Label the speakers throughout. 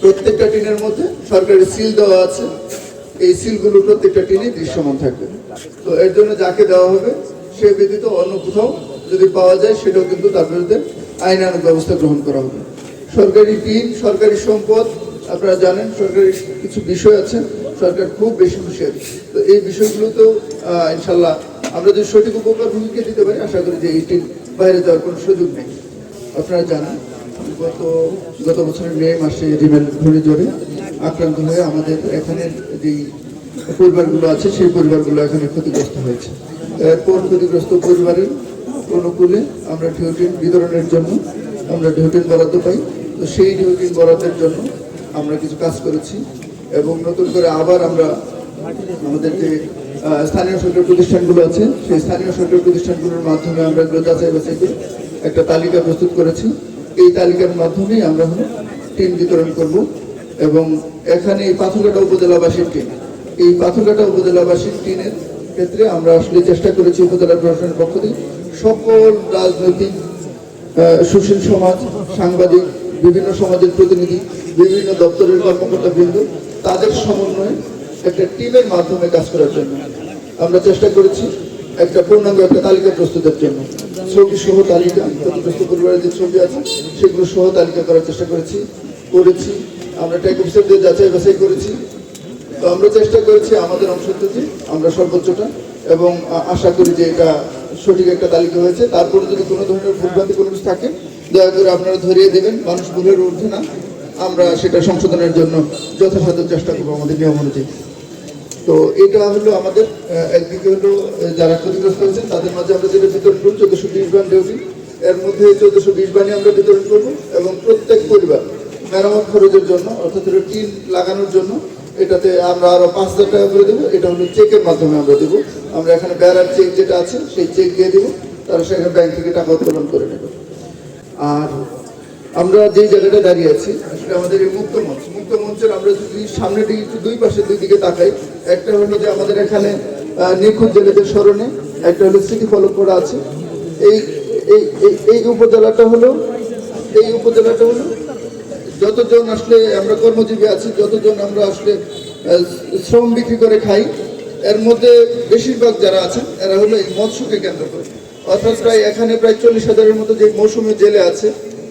Speaker 1: প্রত্যেকটা টিনের মধ্যে সরকারি সিল দেওয়া আছে। এই সিলগুলো প্রত্যেকটা টিনে দৃশ্যমান থাকবে। তো এর জন্য যাকে দেওয়া হবে সে ব্যতীত অন্য কোথাও যদি পাওয়া যায় সেটাও কিন্তু তার বিরুদ্ধে আইনানুগ ব্যবস্থা গ্রহণ করা হবে। সরকারি টিন, সরকারি সম্পদ, আপনারা জানেন সরকারি কিছু বিষয় আছে, সরকার খুব বেশি হুঁশিয়ারি। তো এই বিষয়গুলোতেও ইনশাল্লাহ আমরা যদি সঠিক উপকার ভূমিকা দিতে পারি, আশা করি যে এই টিন বাইরে যাওয়ার কোনো সুযোগ নেই। আপনারা জানেন গত বছরের মে মাসে রিমেল ঘূর্ণিঝড়ে আক্রান্ত হয়ে আমাদের এখানের যেই পরিবারগুলো আছে সেই পরিবারগুলো এখানে ক্ষতিগ্রস্ত হয়েছে। এরপর ক্ষতিগ্রস্ত পরিবারের অনুকূলে আমরা ঢেউটিন বিতরণের জন্য আমরা ঢেউটিন বরাদ্দ পাই। তো সেই ঢেউটিন বরাদ্দের জন্য আমরা কিছু কাজ করেছি এবং নতুন করে আবার আমরা আমাদের যে স্থানীয় সরকার প্রতিষ্ঠানগুলো আছে সেই স্থানীয় সরকার প্রতিষ্ঠানগুলোর মাধ্যমে আমরা এগুলো যাচাই বাছাই করে একটা তালিকা প্রস্তুত করেছি। এই তালিকার মাধ্যমেই আমরা টিন বিতরণ করব এবং এখানে এই পাথরঘাটা উপজেলাবাসীর টিন, এই পাথরঘাটা উপজেলাবাসীর টিনের ক্ষেত্রে আমরা আসলে চেষ্টা করেছি উপজেলা প্রশাসনের পক্ষ থেকে সকল রাজনৈতিক সুশীল সমাজ, সাংবাদিক, বিভিন্ন সমাজের প্রতিনিধি, বিভিন্ন দপ্তরের কর্মকর্তাবৃন্দ তাদের সমন্বয়ে একটা টিমের মাধ্যমে কাজ করার জন্য আমরা চেষ্টা করেছি একটা পূর্ণাঙ্গ একটা তালিকা প্রস্তুতের জন্য। ছবি সহ তালিকা, ক্ষতিগ্রস্ত পরিবারের যে ছবি আছে সেগুলো সহ তালিকা করার চেষ্টা করেছি। আমরা ট্যাগ অফিসারদের যাচাই বাছাই করেছি। তো আমরা চেষ্টা করেছি আমাদের অংশ থেকে আমরা সর্বোচ্চটা, এবং আশা করি যে এটা সঠিক একটা তালিকা হয়েছে। তারপরে যদি কোনো ধরনের ভুলভ্রান্তি কোনো কিছু থাকে দয়া করে আপনারা ধরিয়ে দেবেন, মানুষ ভুলের ঊর্ধ্বে না, আমরা সেটা সংশোধনের জন্য যথাসাধ্য চেষ্টা করবো আমাদের নিয়ম অনুযায়ী। তো এটা হলো আমাদের একদিকে হলো যারা ক্ষতিগ্রস্ত হয়েছেন তাদের মাঝে আমরা যেটা বিতরণ করবো 1420 বান ঢেউটিন, এর মধ্যে 1420 বানই আমরা বিতরণ করবো এবং প্রত্যেক পরিবার মেরামত খরচের জন্য অর্থাৎ টিন লাগানোর জন্য এটাতে আমরা আরো 5000 টাকা করে দেবো। এটা হলো চেকের মাধ্যমে আমরা দেবো। আমরা এখানে বেড়ার চেক যেটা আছে সেই চেক দিয়ে দেবো, তারা সেখানে ব্যাংক থেকে টাকা উত্তোলন করে নেবে। আর আমরা যেই জায়গাটা দাঁড়িয়ে আছি আসলে আমাদের এই মুক্ত মঞ্চের আমরা যদি সামনের দিকে একটু দুই পাশের দুই দিকে তাকাই, একটা হলো যে আমাদের এখানে নিখোঁজ জেলেদের স্মরণে একটা হলো স্মৃতি ফলক করা আছে। এই উপজেলাটা হলো যতজন আসলে আমরা কর্মজীবী আছি, যতজন আমরা আসলে শ্রম বিক্রি করে খাই, এর মধ্যে বেশিরভাগ যারা আছেন এরা হলো এই মৎস্যকে কেন্দ্র করে, অর্থাৎ এখানে প্রায় 40,000-এর মতো যে মৌসুমী জেলে আছে,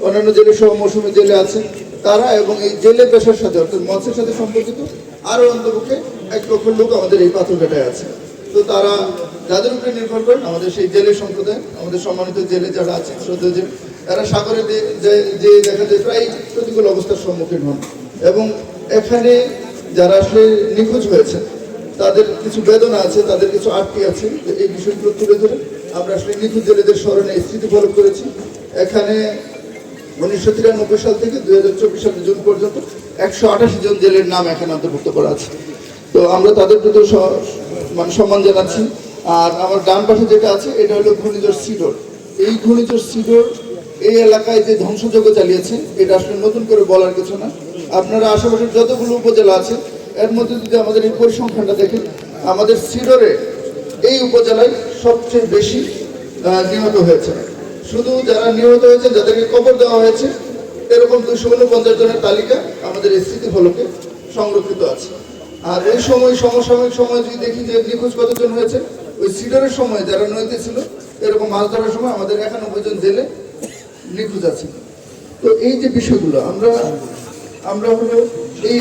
Speaker 1: অন্যান্য জেলে সহ মৌসুমী জেলে আছে তারা, এবং এই জেলে পেশার সাথে অর্থাৎ মৎস্যের সাথে সম্পর্কিত আরো অন্তপক্ষে 1 লক্ষ লোক আমাদের এই পাথরঘাটায় আছে। তো তারা যাদের উপরে নির্ভর করেন আমাদের সেই জেলে সম্প্রদায়, আমাদের সম্মানিত জেলে যারা আছেন শ্রদ্ধেয় জেলে, এরা সাগরে যে দেখা যায় প্রায় প্রতিকূল অবস্থার সম্মুখীন হন, এবং এখানে যারা আসলে নিখোঁজ হয়েছে তাদের কিছু বেদনা আছে, তাদের কিছু আটটি আছে। এই বিষয়গুলো তুলে ধরে আমরা আসলে নিখোঁজ জেলেদের স্মরণে স্মৃতি ফলক করেছি। এখানে 1993 সাল থেকে 2024 সালের জুন পর্যন্ত 188 জন জেলের নাম এখানে অন্তর্ভুক্ত করা আছে। তো আমরা তাদের প্রতি সম্মান জানাচ্ছি। আর আমার ডান পাশে যেটা আছে এটা হলো ঘূর্ণিঝড় সিডর। এই ঘূর্ণিঝড় সিডর এই এলাকায় যে ধ্বংসযজ্ঞ চালিয়েছে এটা আসলে নতুন করে বলার কিছু না। আপনারা আশেপাশের যতগুলো উপজেলা আছে এর মধ্যে যদি আমাদের এই পরিসংখ্যানটা দেখেন, আমাদের সিডরে এই উপজেলায় সবচেয়ে বেশি নিহত হয়েছে। শুধু যারা নিহত হয়েছে, যাদেরকে কবর দেওয়া হয়েছে, এরকম 249 জনের তালিকা আমাদের এই স্মৃতি ফলকে সংরক্ষিত আছে। আর ওই সমসাময়িক সময় যদি দেখি যে নিখোঁজ কতজন হয়েছে, ওই সিডরের সময় যারা নদীতে ছিল এরকম মাছ ধরার সময় আমাদের 91 জন জেলে নিখোঁজ আছে। তো এই যে বিষয়গুলো আমরা হলো এই